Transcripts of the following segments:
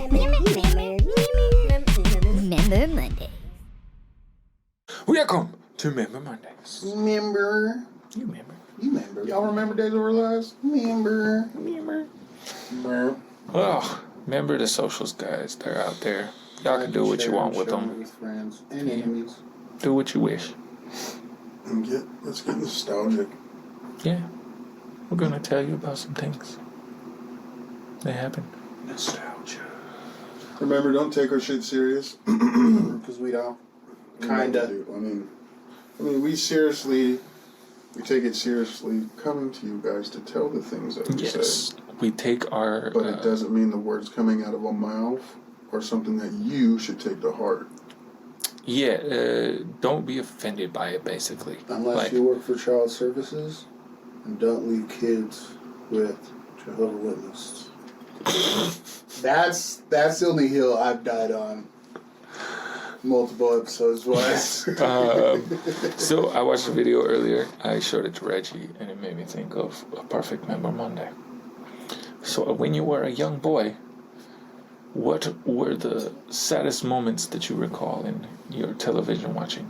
Member Monday. Welcome to Member Mondays. Remember? You remember? You remember? Y'all remember Days of Our Lives? Remember? Oh, remember the socials, guys. They're out there. Y'all can do what you want with them. With friends and enemies. Do what you wish. Let's get nostalgic. Yeah. We're going to tell you about some things that happened. Nostalgia. Remember, don't take our shit serious. Because we don't. Kinda. I mean, we take it seriously coming to you guys to tell the things that we say. We take our... But it doesn't mean the words coming out of our mouth are something that you should take to heart. Yeah, don't be offended by it, basically. Unless you work for child services, and don't leave kids with Jehovah's Witnesses. That's the only hill I've died on. Multiple episodes wise. So I watched a video earlier. I showed it to Reggie, and it made me think of a perfect Member Monday. So when you were a young boy, what were the saddest moments that you recall in your television watching?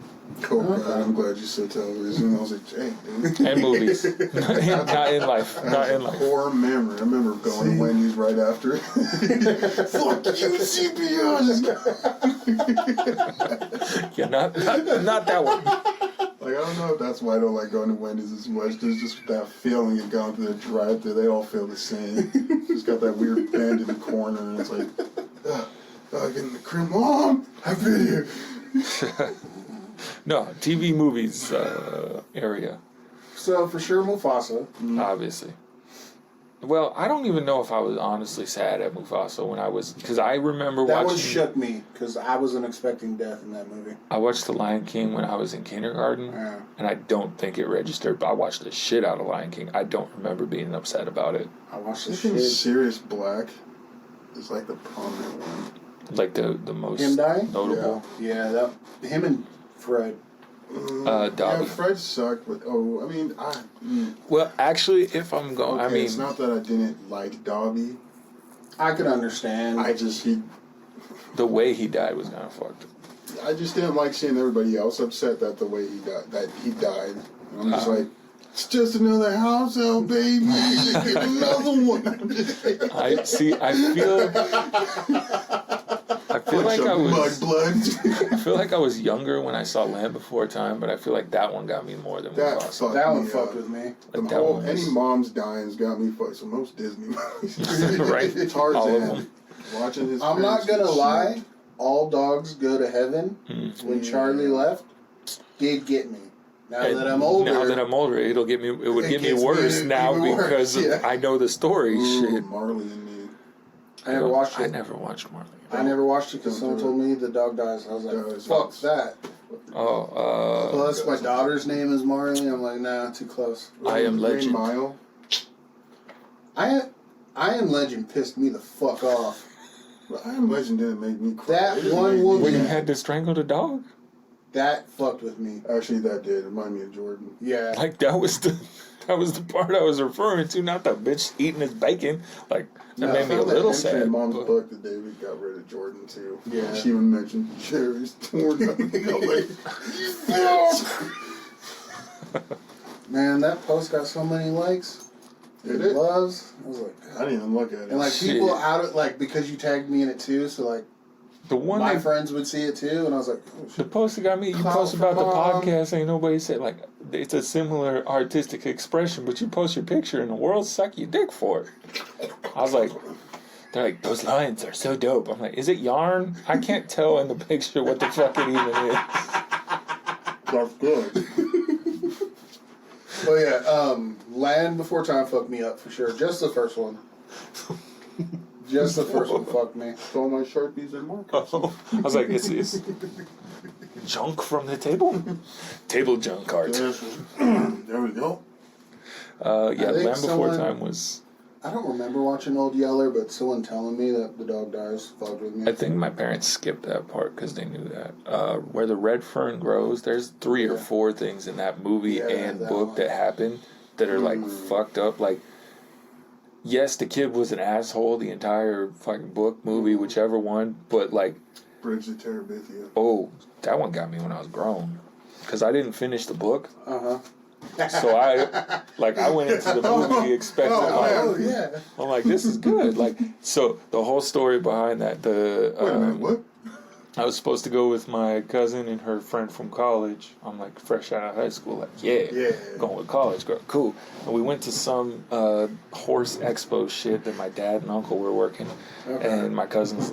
Oh, God, I'm glad you said television. I was like, hey, dude. And movies. Not in life. Not in life. Core memory. I remember going to Wendy's right after. Fuck you, CPS! Yeah, not that one. Like, I don't know if that's why I don't like going to Wendy's as much. There's just that feeling of going through the drive-thru. They all feel the same. Just got that weird bend in the corner, and it's like, getting the cream. Mom, I've been here. No, TV movies area. So, for sure, Mufasa. Obviously. Well, I don't even know if I was honestly sad at Mufasa when I was... Because I remember watching... That one shook me, because I wasn't expecting death in that movie. I watched The Lion King when I was in kindergarten, and I don't think it registered, but I watched the shit out of Lion King. I don't remember being upset about it. I watched the I think shit. Sirius Black is like the prominent one. Like the most Him dying? notable. Yeah, him and Fred. Dobby. Yeah, Fred sucked, but Well, actually, if I'm going, okay, it's not that I didn't like Dobby. I could understand. the way he died was kind of fucked. I just didn't like seeing everybody else upset that the way he died. And I'm just like, it's just another house out, baby. Get another one. I feel like I was younger when I saw Land Before Time, but I feel like that one got me more than Mufasa. That one fucked with me. Any mom's dying's got me fucked. So most Disney movies, right? Tarzan, All of them. Watching his. I'm not gonna lie. All dogs go to heaven. When Charlie left, did get me. Now that I'm older, it'll get me. It would get me worse now because I know the story. Shit. Marley and me. I never watched it. I never watched Marley. I never watched it because someone told me the dog dies. I was like, fuck that. Plus, my daughter's name is Marley. I'm like, nah, too close. I Am Legend. Mile. I Am Legend pissed me the fuck off. But I Am Legend didn't make me cry. That one woman. When you had to strangle the dog? That fucked with me. Actually, that did remind me of Jordan. Yeah. Like, that was the part I was referring to, not the bitch eating his bacon. Like, that made me a little sad. In Mom's book that David got rid of Jordan, too. Yeah. She even mentioned Jerry's torn up. Man, that post got so many likes. It loves. I was like, I didn't even look at it. And like people out of because you tagged me in it too, so like the one my friends would see it too, and I was like, oh, shit. The post that got me, you post about the podcast, ain't nobody said like it's a similar artistic expression, but you post your picture and the world suck your dick for it. I was like, they're like, those lines are so dope. I'm like, is it yarn? I can't tell in the picture what the fuck it even is. That's good. Well, yeah, Land Before Time fucked me up for sure. Just the first one. Just the first one fucked me. All my Sharpies and markers. I was like, it's junk from the table? Table junk art. There we go. Land Before Time was... I don't remember watching Old Yeller, but someone telling me that the dog dies fucked with me. I think my parents skipped that part because they knew that. Where the red fern grows, there's 3 or 4 things in that movie and book that happen that are like fucked up. Like yes, the kid was an asshole the entire fucking book, movie, whichever one, but like... Bridge to Terabithia. Oh, that one got me when I was grown. Because I didn't finish the book. Uh-huh. So I went into the movie expecting I'm like, this is good. Like, so the whole story behind that, Wait a minute, what? I was supposed to go with my cousin and her friend from college. I'm like fresh out of high school, like going with college girl, cool. And we went to some horse expo shit that my dad and uncle were working, and my cousin's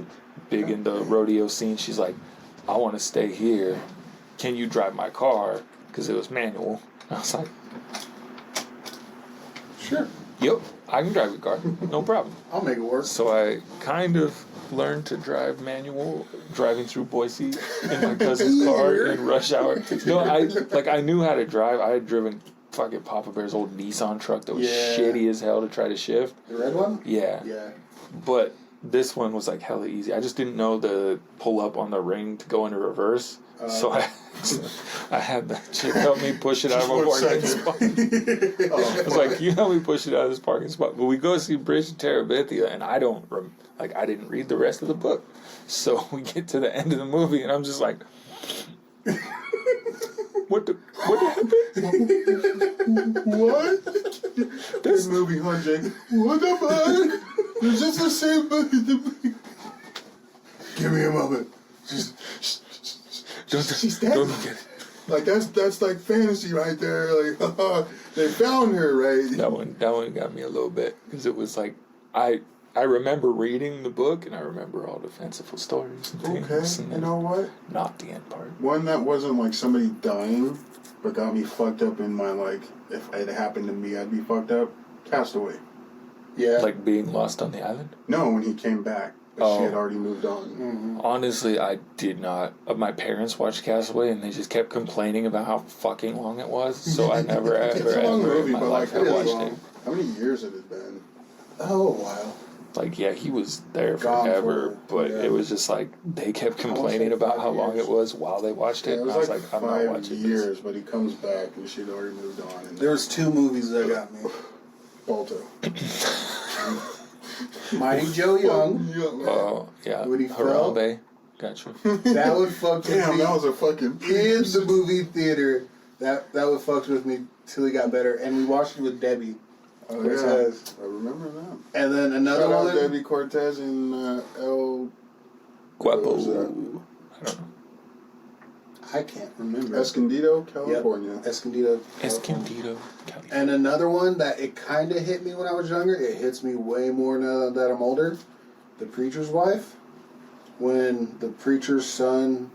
big in the rodeo scene. She's like, I want to stay here. Can you drive my car? Because it was manual. I was like, sure. Yep, I can drive your car. No problem. I'll make it work. So I kind of learned to drive manual, driving through Boise in my cousin's car in rush hour. No, I knew how to drive. I had driven fucking Papa Bear's old Nissan truck that was shitty as hell to try to shift. The red one? Yeah. Yeah. But this one was like hella easy. I just didn't know to pull up on the ring to go into reverse. So I had the chick help me push it out of a parking spot. I was like, you help me push it out of this parking spot. But we go see Bridge to Terabithia, and I didn't read the rest of the book. So we get to the end of the movie, and I'm just like, what happened? What? This movie, huh, Jake? What the fuck? It's just the same movie. Give me a moment. She's dead. Don't get it. Like that's like fantasy right there. Like they found her, right? That one got me a little bit because it was like I remember reading the book and I remember all the fanciful stories. And things, and you know what? Not the end part. One that wasn't like somebody dying, but got me fucked up in my like. If it happened to me, I'd be fucked up. Castaway. Yeah. Like being lost on the island? No, when he came back. But she had already moved on. Mm-hmm. Honestly, I did not. My parents watched Castaway, and they just kept complaining about how fucking long it was. So I never It's ever a long ever movie, in my but life like I watched it. How many years had it been? Oh, wow. Like, yeah, he was there Gone forever, for- but yeah. it was just like they kept complaining say about 5 how long years. it was while they watched it. Yeah, it And was I was like like, I'm not 5 watching years, this. but he comes back and she'd already moved on. And There was 2 movies that got me. Balto. Mighty Joe Young. Oh, yeah. When he fell. Harambe. Gotcha. That would fuck with Damn, me. that was a fucking In the movie theater. That would fuck with me till he got better. And we watched it with Debbie. Oh, Cortez. yeah. I remember that. And then another Shout out one. Debbie Cortez and El Guapo. was that? I don't know. I can't remember. Escondido, California. Yep. Escondido. Escondido. California. And another one that it kind of hit me when I was younger. It hits me way more now that I'm older. The Preacher's Wife. When the preacher's son.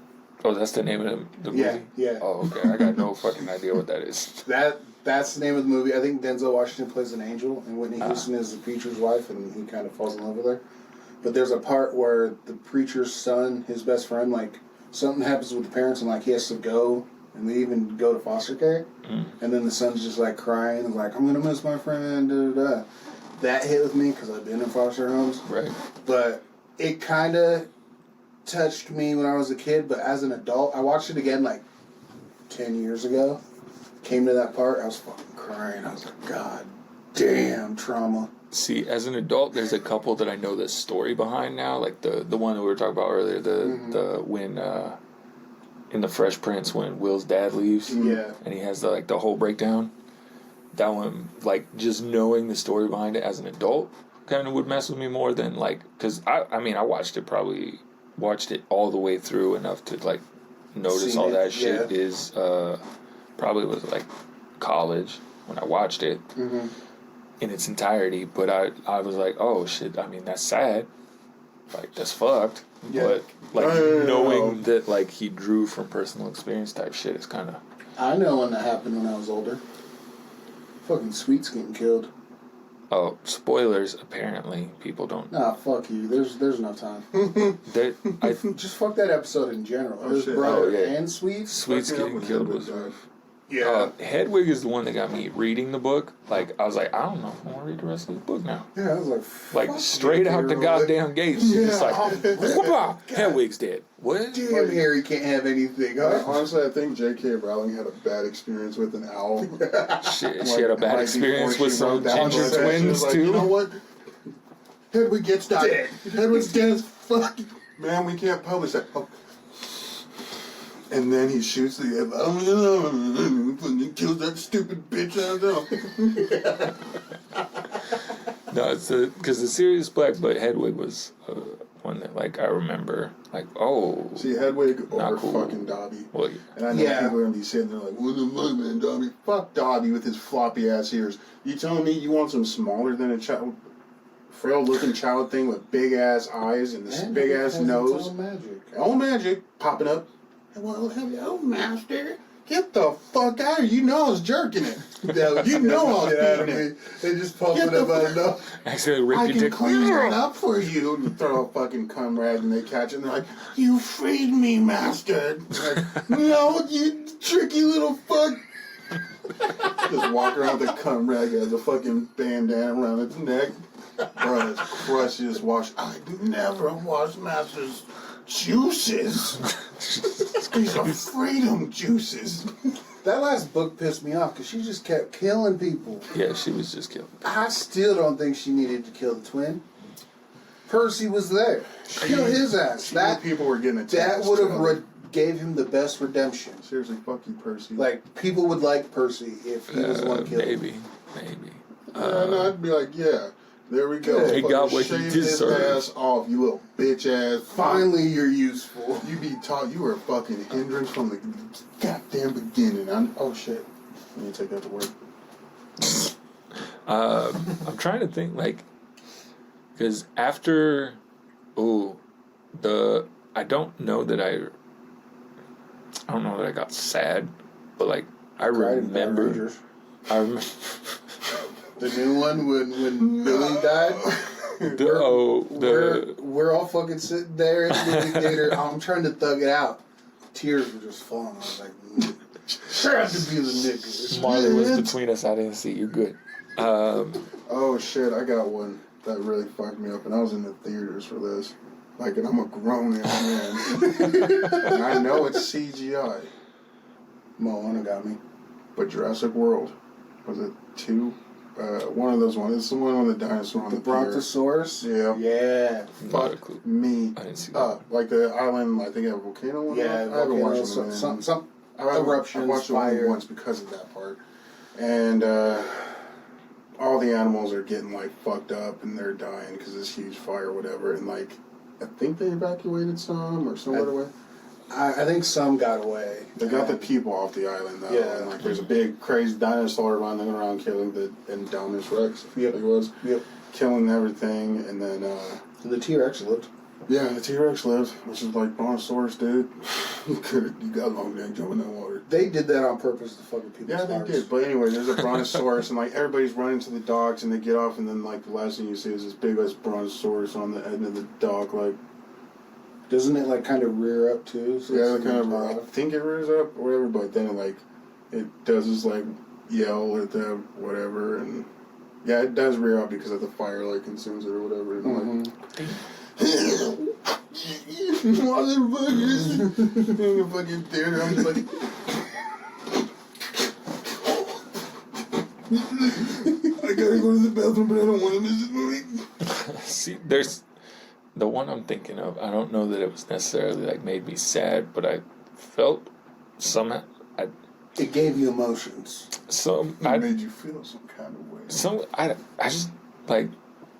Oh, that's the name of the movie? Yeah. Oh, okay. I got no fucking idea what that is. That's the name of the movie. I think Denzel Washington plays an angel, and Whitney Houston is the preacher's wife, and he kind of falls in love with her. But there's a part where the preacher's son, his best friend, like, something happens with the parents, and, like, he has to go, and they even go to foster care. And then the son's just, like, crying, and, like, I'm going to miss my friend, da-da-da. That hit with me, because I've been in foster homes. Right. But it kind of touched me when I was a kid, but as an adult, I watched it again, like, 10 years ago. Came to that part, I was fucking crying. I was like, God damn, trauma. See, as an adult, there's a couple that I know the story behind now, like the one that we were talking about earlier, the when in the Fresh Prince when Will's dad leaves, Yeah. and he has the whole breakdown. That one, like, just knowing the story behind it as an adult, kind of would mess with me more than because I watched it all the way through enough to like notice Seen all it, that shit yeah. is probably was like college when I watched it in its entirety, but I was like, oh shit, I mean, that's sad, like, that's fucked, Yeah. but like knowing that like he drew from personal experience type shit is kind of. I know when that happened when I was older. Fucking Sweet's getting killed. Oh, spoilers! Apparently, people don't. Nah, fuck you. There's enough time. I Just fuck that episode in general. Oh, His shit. brother Oh, yeah. and Sweet. Sweet's Fucking getting up killed with was him, rough. Hedwig is the one that got me reading the book. Like, I was like, I don't know if I want to read the rest of the book now. Yeah, I was like straight out the goddamn gates. She's just like, whoopah, Hedwig's dead. What? Damn, Harry can't have anything. Huh? Honestly, I think J.K. Rowling had a bad experience with an owl. She had a bad experience with some ginger twins, like, too. You know what? Hedwig gets dead. Hedwig's dead as fuck. Man, we can't publish that. Oh. And then he shoots the fucking kills that stupid bitch. I don't know. No, it's because the Sirius Black, but Hedwig was one that, like, I remember, like, oh. See, Hedwig over cool. fucking Dobby. Well, and I know people are going to be sitting there like, what the fuck, man, Dobby? Fuck Dobby with his floppy ass ears. You telling me you want some smaller than a child, frail looking child thing with big ass eyes and this big ass nose? All magic popping up. Well, hello, master. Get the fuck out of here. You know I was jerking it. You know I was out of doing me. it. They just pump it up out of nowhere. actually, rip I your can dick. clean it up for you. And you throw a fucking cum rag and they catch it and they're like, you freed me, master. Like, no, you tricky little fuck. Just walk around with a cum rag as a fucking bandana around its neck. Bro, it's crushed. You just wash. I never wash master's juices. These are freedom juices. That last book pissed me off because she just kept killing people. Yeah, she was just killed. I still don't think she needed to kill the twin. Percy was there. Kill his ass. That people were getting attacked. That would have gave him the best redemption. Seriously, fuck you, Percy. Like, people would like Percy if he was the one killed. Maybe. No, I'd be like, yeah. There we go. He got what he Shaved his deserved. ass off, you little bitch ass. Finally, you're useful. You be taught you were a fucking hindrance from the goddamn beginning. Oh shit. Let me take that to work. I'm trying to think, like, because after, I don't know that I got sad, but like I remember. The new one when Billy died. We're all fucking sitting there in the movie theater. I'm trying to thug it out. Tears were just falling. I was like, tried to be the nigga. Marley was between us. I didn't see. You're good. Oh shit! I got one that really fucked me up, and I was in the theaters for this. Like, and I'm a grown ass man, and I know it's CGI. Moana got me. But Jurassic World, was it 2? One of those ones. It's the one on the dinosaur on the Brontosaurus? Yeah. Yeah. Fuck me. I didn't see that. Like the island, I think, had a volcano one. Yeah, I haven't watched some eruptions, I watched it fire. only once because of that part. And all the animals are getting, like, fucked up and they're dying because of this huge fire or whatever. And, like, I think they evacuated some or some other way. I think some got away. They got the people off the island, though. Yeah. And, like, there's a big, crazy dinosaur running around killing the Indominus Rex, I think it was. Yep. Killing everything, and then, The T-Rex lived. yeah, the T-Rex lived, which is like Brontosaurus, dude. You got a long neck jumping in that water. They did that on purpose to fucking people's Yeah, they hearts. did. But anyway, there's a Brontosaurus, and, like, everybody's running to the docks, and they get off, and then, like, the last thing you see is this big ass Brontosaurus on the end of the dock, like. Doesn't it, like, kind of rear up, too? So Yeah, it's kind of. top? I think it rears up or whatever, but then it does this, like, yell at them, whatever, and yeah, it does rear up because of the fire, like, consumes it or whatever. And I'm like, motherfuckers! In the fucking theater, I'm just like. I gotta go to the bathroom, but I don't want to miss this movie. See, there's the one I'm thinking of. I don't know that it was necessarily like made me sad, but I felt somehow. It gave you emotions. It made you feel some kind of way. I just like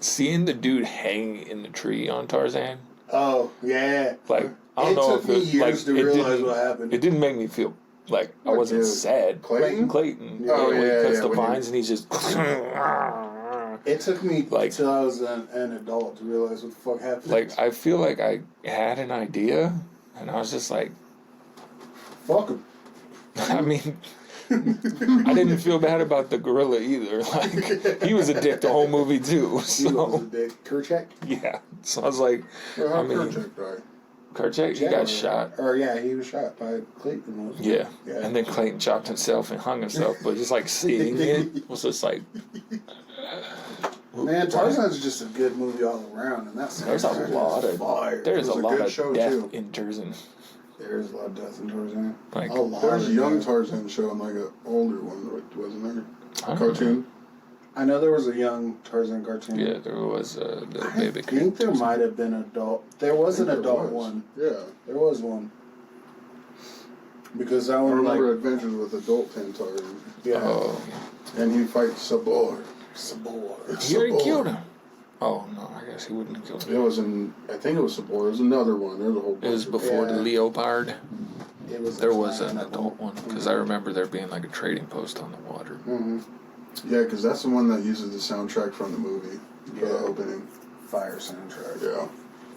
seeing the dude hang in the tree on Tarzan. Oh, yeah. Like, I don't know if took me years to realize what happened. It didn't make me feel like I wasn't sad. Clayton? Clayton. Oh, when he cuts the when vines and he's just. It took me Like- till I was an adult to realize what the fuck happened. Like, I feel like I had an idea, and I was just like, fuck him. I mean, I didn't feel bad about the gorilla either. Like, he was a dick the whole movie too. He was a So dick. Kerchak? yeah. So I was like, Well, how I mean, Kerchak died? Kerchak, he got shot. Or yeah, he was shot by Clayton. Yeah. Yeah. And then Clayton chopped himself and hung himself. But just like seeing it was just like. Man, Tarzan's just a good movie all around, and that's There's a lot of fire. there's a lot good of show, death too. in Tarzan. There's a lot of death in Tarzan. Like, a lot. There was a of young death. Tarzan show and like an older one, wasn't there? I don't Cartoon. I know there was a young Tarzan cartoon. Yeah, there was the baby. I think there might have been adult. There was an I think there adult was. one. Yeah. There was one. Because that I one, remember like, Adventures with Adult Tarzan. yeah. Oh, And he fights Sabor. Sabor. he already killed him. Oh no, I guess he wouldn't have killed him. It was I think it was Sabor. It was another one. There was a whole bunch It was of- before the Yeah. leopard. It was There was an adult one because I remember there being like a trading post on the water. Mm-hmm. Yeah, because that's the one that uses the soundtrack from the movie for the Yeah. opening. Fire soundtrack. Yeah.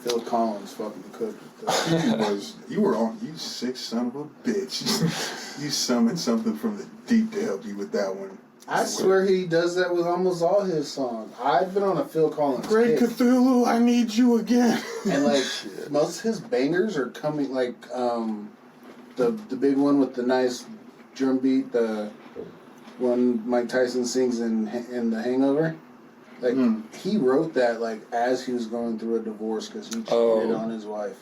Phil Collins fucking cooked with that. You sick son of a bitch. You summoned something from the deep to help you with that one. I swear he does that with almost all his songs. I've been on a Phil Collins Great kick, Cthulhu, I need you again. and like most of his bangers are coming like the big one with the nice drum beat, the one Mike Tyson sings in The Hangover. Like he wrote that like as he was going through a divorce because he cheated on his wife.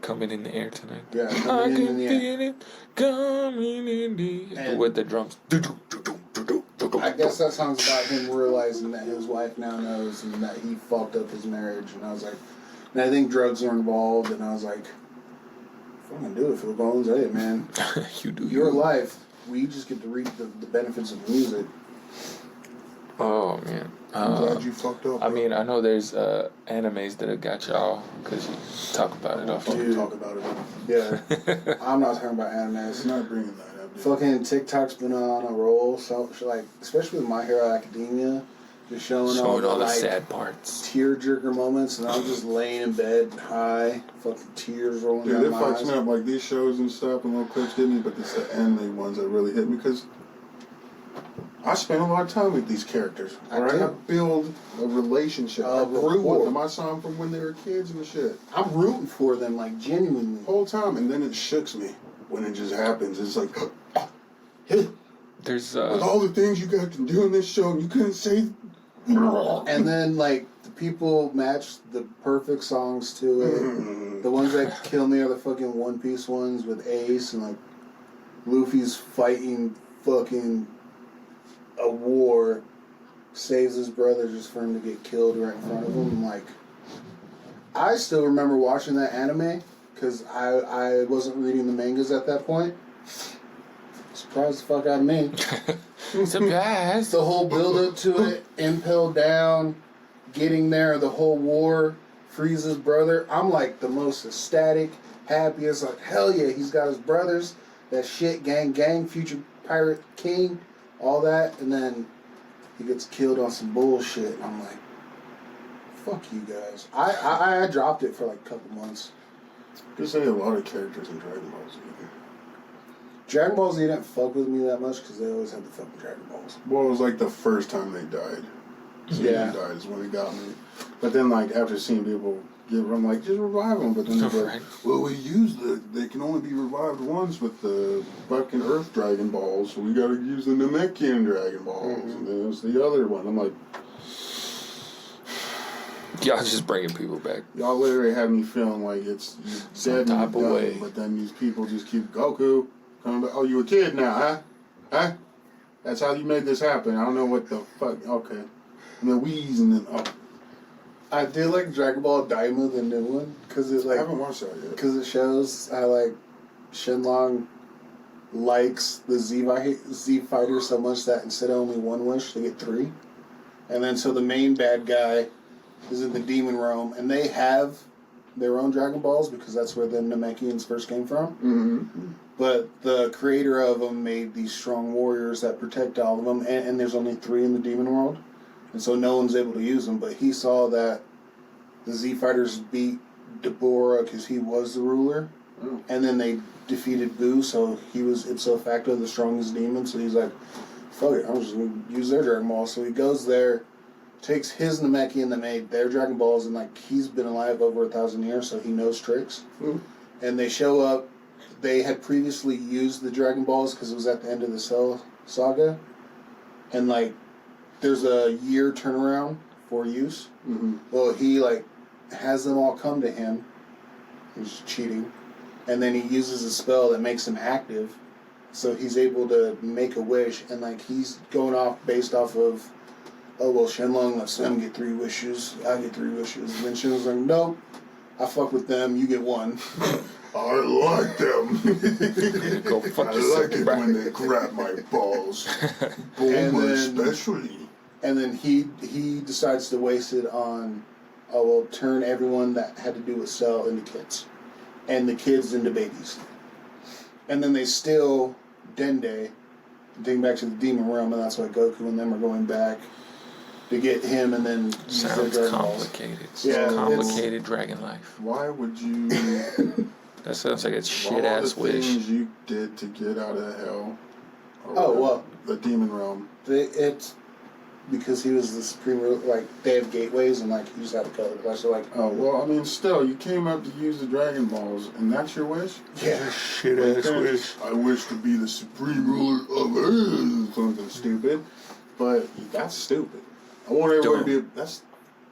Coming in the air tonight. Yeah, I coming in can the air. feel it coming in the air. And- With the drums. I guess that song's about him realizing that his wife now knows and that he fucked up his marriage. And I was like, and I think drugs are involved. And I was like, fucking do it, Phil Collins. Hey, man, You do your you. life. We just get to reap the benefits of the music. Oh man. I'm glad you fucked up. I mean, I know there's animes that have got y'all because you talk about it often. Dude. talk about it. Yeah, I'm not talking about It's animes. not bringing that up. dude. Fucking TikTok's been on a roll. So like, especially with My Hero Academia, just showing all the like, sad parts. tearjerker moments, and I'm just laying in bed high, fucking tears rolling Dude, down it my fucks eyes. me up. Like these shows and stuff and little clips get me, but it's the anime ones that really hit me because I spend a lot of time with these characters. I Alright, do. I build a relationship. A I grew rapport. with them. I saw them from when they were kids and shit. I'm rooting for them, like genuinely. The whole time, and then it shooks me when it just happens. It's like, There's with all the things you got to do in this show, you couldn't say. And then like the people match the perfect songs to it. The ones that kill me are the fucking One Piece ones with Ace and like Luffy's fighting fucking a war, saves his brother just for him to get killed right in front of him. And, like, I still remember watching that anime because I wasn't reading the mangas at that point. Surprised the fuck out of me. surprise. The whole build up to it, impelled down, getting there, the whole war, frees his brother. I'm like the most ecstatic, happiest, like hell yeah, he's got his brothers, that shit, gang, future pirate king, all that, and then he gets killed on some bullshit. And I'm like, fuck you guys. I dropped it for like a couple months. There's a lot of characters in Dragon Ball Z. Dragon Ball Z didn't fuck with me that much because they always had the fucking Dragon Balls. Well, it was like the first time they died. Yeah. They died is when it got me. But then, like, after seeing people give them, like, just revive them. But then they're like, Right. well, we use they can only be revived once with the fucking Earth Dragon Balls, so we gotta use the Namekian Dragon Balls. And then there's the other one. I'm like, Y'all just bringing people back. y'all literally have me feeling like it's Some dead type and of done. way. But then these people just keep, Goku, coming back. Oh, you a kid now, huh? Huh? That's how you made this happen. I don't know what the fuck. Okay. And then Wheeze and then, oh. I did like Dragon Ball Daima, the new one, because it I like haven't watched that yet. because it shows how like Shenlong likes the Z fighter so much that instead of only one wish, they get three. And then so the main bad guy is in the demon realm, and they have their own Dragon Balls because that's where the Namekians first came from. Mm-hmm. But the creator of them made these strong warriors that protect all of them, and there's only three in the demon world. And so no one's able to use them. But he saw that the Z Fighters beat Deborah because he was the ruler. Oh. And then they defeated Boo, so he was ipso facto the strongest demon. So he's like, fuck it, I'm just going to use their Dragon Ball. So he goes there, takes his Namekian that made their Dragon Balls, and like he's been alive over 1,000 years, so he knows tricks. And they show up. They had previously used the Dragon Balls because it was at the end of the Cell saga, and like there's a year turnaround for use. Well, he like has them all come to him. He's cheating, and then he uses a spell that makes him active, so he's able to make a wish, and like he's going off based off of, oh well, Shenlong lets them get 3 wishes, I get 3 wishes, and then Shenlong's like, nope, I fuck with them, you get 1. I like them. Go fuck I yourself. like it when they grab my balls. And Boomer then- especially. And then he decides to waste it on, oh well, turn everyone that had to do with Cell into kids, and the kids into babies. And then they steal Dende, take him back to the Demon Realm, and that's why Goku and them are going back to get him, and then use their Sounds Dragon Balls. complicated. Yeah, Complicated dragon life. Why would you... That sounds like a all shit the ass wish. things you did to get out of hell. or Oh, whatever, well. The demon realm. It's because he was the supreme ruler. Like they have gateways, and like you just have to go. That's like, Oh, well, I mean, still, you came up to use the Dragon Balls, and that's your wish? yeah, Shit ass wish. I wish to be the supreme ruler of Earth. Something stupid. But that's stupid. I want everybody to be... That's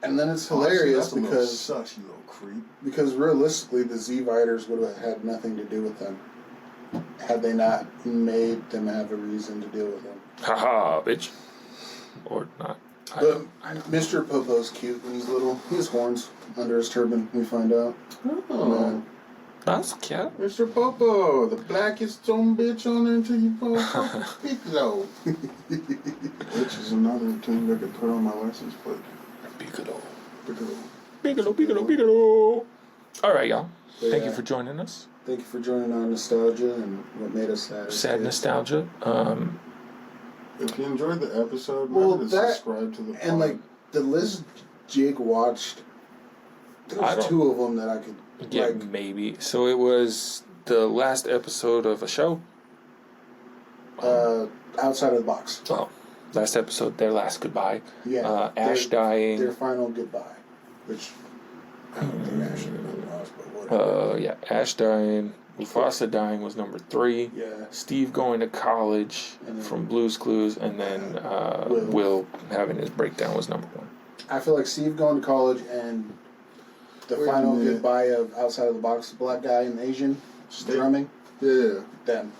and then it's hilarious honestly, that's because such a little creep. because realistically, the Z-Viters would have had nothing to do with them had they not made them have a reason to deal with them. Haha, bitch. Or not. I But don't. Mr. Popo's cute when he's little. He has horns under his turban, we find out. Oh, That's cute. Mr. Popo, the blackest son bitch on there until you pull Piccolo. Which is another thing I could put on my license plate. Piccolo. Piccolo. Piccolo, Piccolo, Piccolo. All right, y'all. But Thank you yeah. for joining us. Thank you for joining our nostalgia and what made us sad. as Sad kids. nostalgia. If you enjoyed the episode, Well, remember to that- subscribe to the pod. And like the list Jig watched, I there's don't- 2 of them that I could Yeah, like. maybe. So it was the last episode of a show. Outside of the box. Oh, last episode, their last goodbye. Yeah. Ash dying. Their final goodbye, which I don't think Ash should have been lost, but whatever. Yeah, Ash dying. Mufasa dying was number 3. Yeah. Steve going to college And then- from Blue's Clues, and then Will having his breakdown was number 1. I feel like Steve going to college and the Wait a final minute. goodbye of outside of the box, the black guy and the Asian Steak- drumming. Yeah. Them.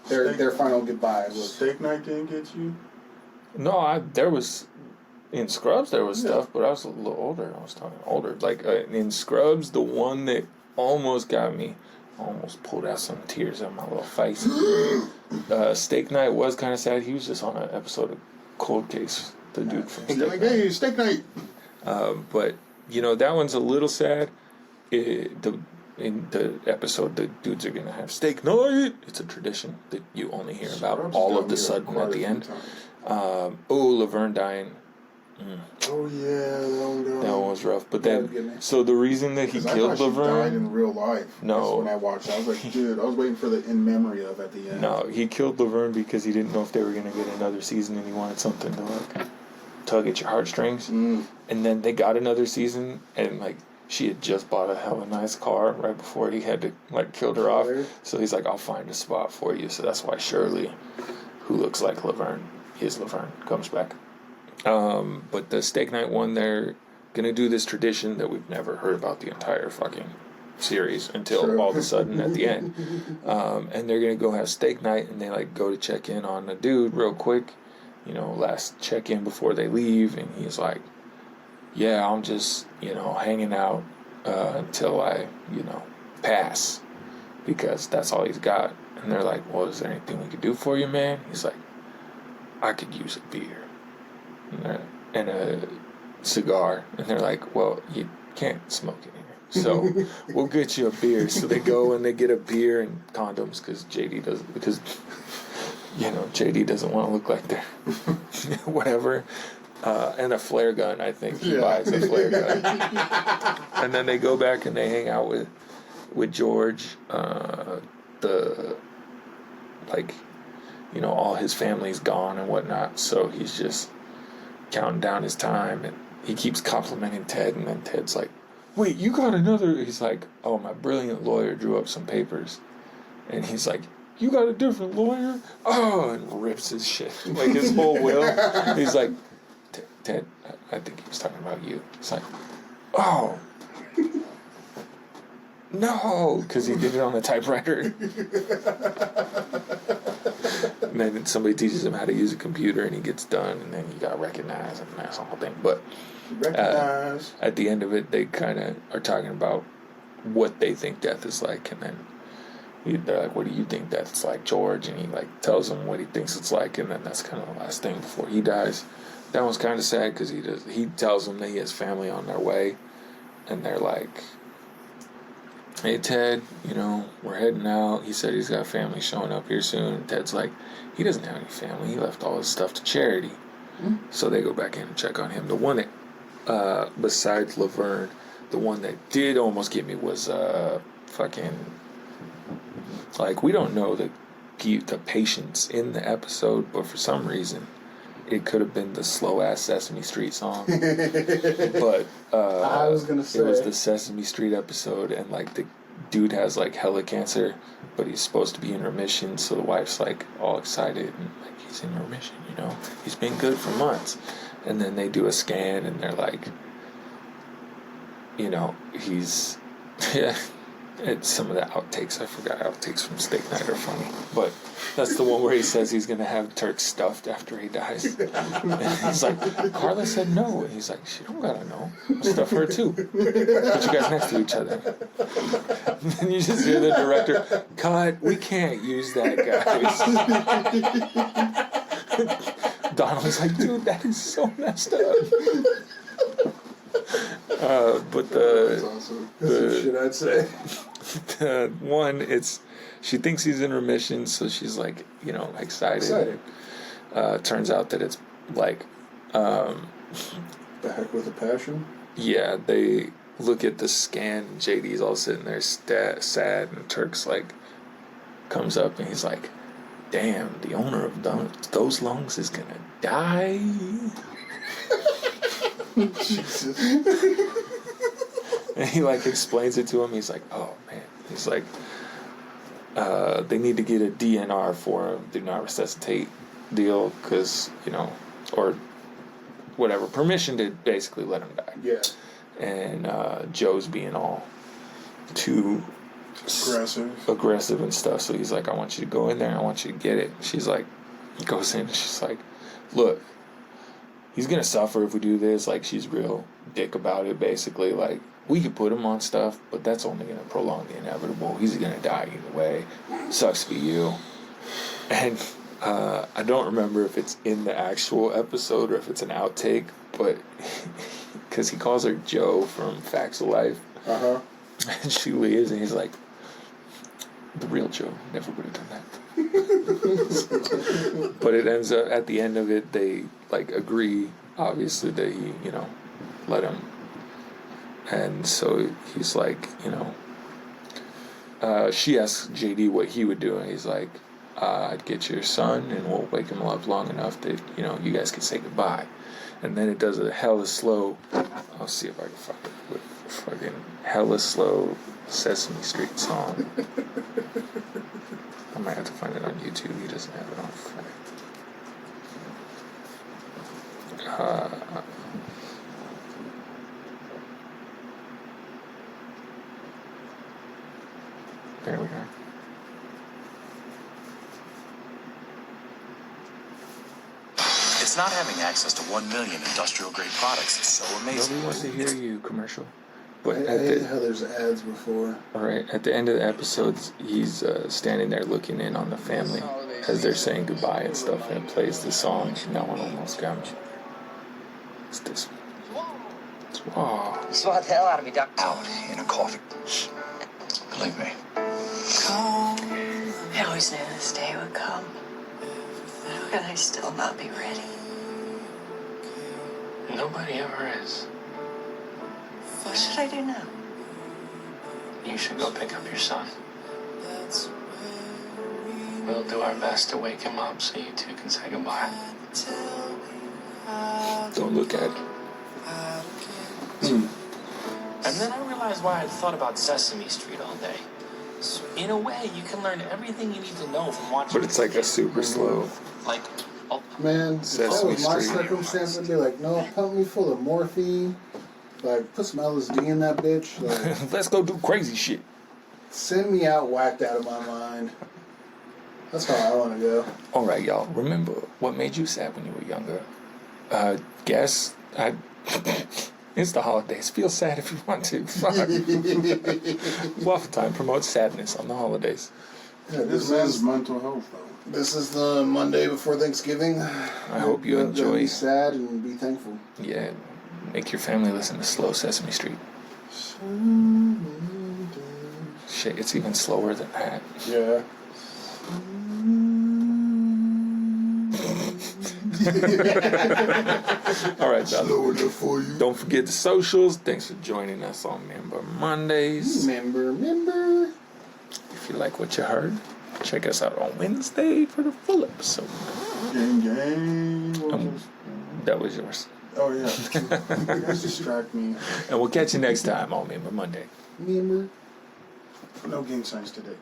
Steak- Their final goodbye was. Steak night didn't get you? No, there was in Scrubs there was Yeah. stuff, but I was a little older. I was talking older. Like in Scrubs, the one that almost got me, almost pulled out some tears on my little face. Steak Night was kind of sad. He was just on an episode of Cold Case, the dude from You're Steak like, Night. hey, steak night! But you know that one's a little sad. In the episode, the dudes are gonna have steak night. It's a tradition that you only hear about Scrubs all got of the me sudden quite at a the few end. times. Laverne dying. Oh yeah, that one got That one was rough. But Yeah, give me. then, so the reason that he 'Cause I killed thought she died Laverne, in real life. No. That's when I watched it. I was like, dude, I was waiting for the in memory of at the end. no, he killed Laverne because he didn't know if they were gonna get another season, and he wanted something to like tug at your heartstrings. Mm. And then they got another season, and like she had just bought a hella nice car right before he had to like kill her off. So he's like, I'll find a spot for you. So that's why Shirley, who looks like Laverne, is Laverne, comes back. But the steak night one, they're gonna do this tradition that we've never heard about the entire fucking series until True. all of a sudden at the end. And they're gonna go have steak night, and they like go to check in on the dude real quick, you know, last check in before they leave, and he's like, yeah, I'm just, you know, hanging out until I, you know, pass, because that's all he's got. And they're like, well, is there anything we could do for you, man? He's like, I could use a beer and a cigar. And they're like, well, you can't smoke in here, so we'll get you a beer. So they go and they get a beer and condoms, because you know, JD doesn't want to look like they're whatever. And a flare gun, I think. He buys a flare gun. And then they go back and they hang out with George. Like, you know, all his family's gone and whatnot. So he's just counting down his time, and he keeps complimenting Ted, and then Ted's like, wait, you got another? He's like, oh, my brilliant lawyer drew up some papers. And he's like, you got a different lawyer? Oh, and rips his shit. Like his whole will. He's like, Ted, I think he was talking about you. He's like, oh, no, because he did it on the typewriter. And then somebody teaches him how to use a computer, and he gets done, and then he got recognized, and that's the whole thing. But at the end of it, they kind of are talking about what they think death is like, and then they're like, what do you think death's like, George? And he like tells them what he thinks it's like, and then that's kind of the last thing before he dies. That one's kind of sad because he tells them that he has family on their way, and they're like, hey, Ted, we're heading out. He said he's got family showing up here soon. And Ted's like, he doesn't have any family. He left all his stuff to charity. Mm-hmm. So they go back in and check on him. The one that, besides Laverne, the one that did almost get me was fucking, like, we don't know the patients in the episode, but for some reason, it could have been the slow-ass Sesame Street song. But I was gonna say it was the Sesame Street episode, and like the dude has like hella cancer, but he's supposed to be in remission, so the wife's like all excited and like, he's in remission, he's been good for months. And then they do a scan and they're like, he's it's some of the outtakes. I forgot outtakes from Steak Night are funny, but that's the one where he says he's gonna have Turk stuffed after he dies. And he's like, Carla said no, and he's like, she don't gotta know. I'll stuff her too. Put you guys next to each other. And then you just hear the director, cut. We can't use that, guys. Donald's like, dude, that is so messed up. But that's awesome. That's some shit I'd say. The one, she thinks he's in remission, so she's like, excited. Turns out that it's like, the heck with a passion. Yeah, they look at the scan. And JD's all sitting there sad, and Turk's like comes up and he's like, "Damn, the owner of those lungs is gonna die." Jesus. And he like explains it to him. He's like, oh man. He's like, they need to get a DNR for him, do not resuscitate deal, because, or whatever, permission to basically let him die. Yeah. And Joe's being all too aggressive and stuff. So he's like, I want you to go in there. I want you to get it. She's like, he goes in and she's like, look, he's going to suffer if we do this. Like, she's real dick about it, basically. Like, we could put him on stuff, but that's only going to prolong the inevitable. He's going to die either way. Sucks for you. And I don't remember if it's in the actual episode or if it's an outtake, but because he calls her Joe from Facts of Life. Uh-huh. And she leaves, and he's like, the real Joe never would have done that. But it ends up, at the end of it, they, like, agree, obviously, that he, let him. And so he's like, she asks JD what he would do, and he's like, I'd get your son, and we'll wake him up long enough that, you guys can say goodbye. And then it does a hella slow, I'll see if I can find it, with fucking hella slow Sesame Street song. I might have to find it on YouTube. He doesn't have it on Friday. There we go. It's not having access to 1 million industrial-grade products. It's so amazing. Nobody wants to hear you, commercial. But I hate how there's ads before. All right, at the end of the episodes, he's standing there looking in on the family as they're saying goodbye and stuff, and it plays the song. And that one almost got me. It's this one. It's wow. You swat the hell out of me, Doc. Out in a coffin. Believe me. I always knew this day would come. And I still not be ready. Nobody ever is. What should I do now? You should go pick up your son. We'll do our best to wake him up so you two can say goodbye. Don't look at it. And then I realized why I'd thought about Sesame Street all day. In a way, you can learn everything you need to know from watching. But it's like a super slow. Like, Man, if that Sesame was my Street. circumstance, I'd be like, no, pump me full of morphine. Like, put some LSD in that bitch. Like, Let's go do crazy shit. send me out whacked out of my mind. That's how I want to go. All right, y'all. Remember what made you sad when you were younger? Guess I. It's the holidays. Feel sad if you want to. Waffle Time promotes sadness on the holidays. Yeah, This is mental health, though. This is the Monday before Thanksgiving. I hope you enjoy. Be sad and be thankful. Yeah, make your family listen to slow Sesame Street. Shit, it's even slower than that. Yeah. All right, y'all. Slow enough for you. Don't forget the socials. Thanks for joining us on Member Mondays. Remember. If you like what you heard, check us out on Wednesday for the full episode. Gang. That was yours. Oh, yeah. You guys distract me. And we'll catch you next time on Member Monday. Remember. No gang signs today.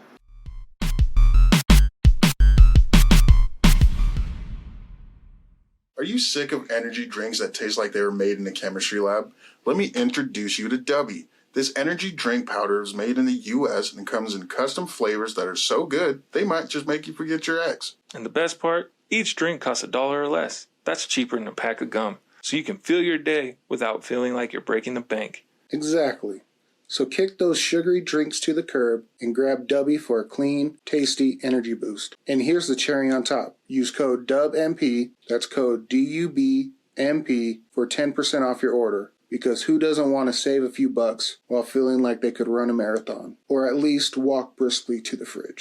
Are you sick of energy drinks that taste like they were made in a chemistry lab? Let me introduce you to Dubby. This energy drink powder is made in the U.S. and comes in custom flavors that are so good, they might just make you forget your ex. And the best part, each drink costs $1 or less. That's cheaper than a pack of gum. So you can fill your day without feeling like you're breaking the bank. Exactly. So kick those sugary drinks to the curb and grab Dubby for a clean, tasty energy boost. And here's the cherry on top. Use code DUBMP, that's code DUBMP, for 10% off your order. Because who doesn't want to save a few bucks while feeling like they could run a marathon? Or at least walk briskly to the fridge.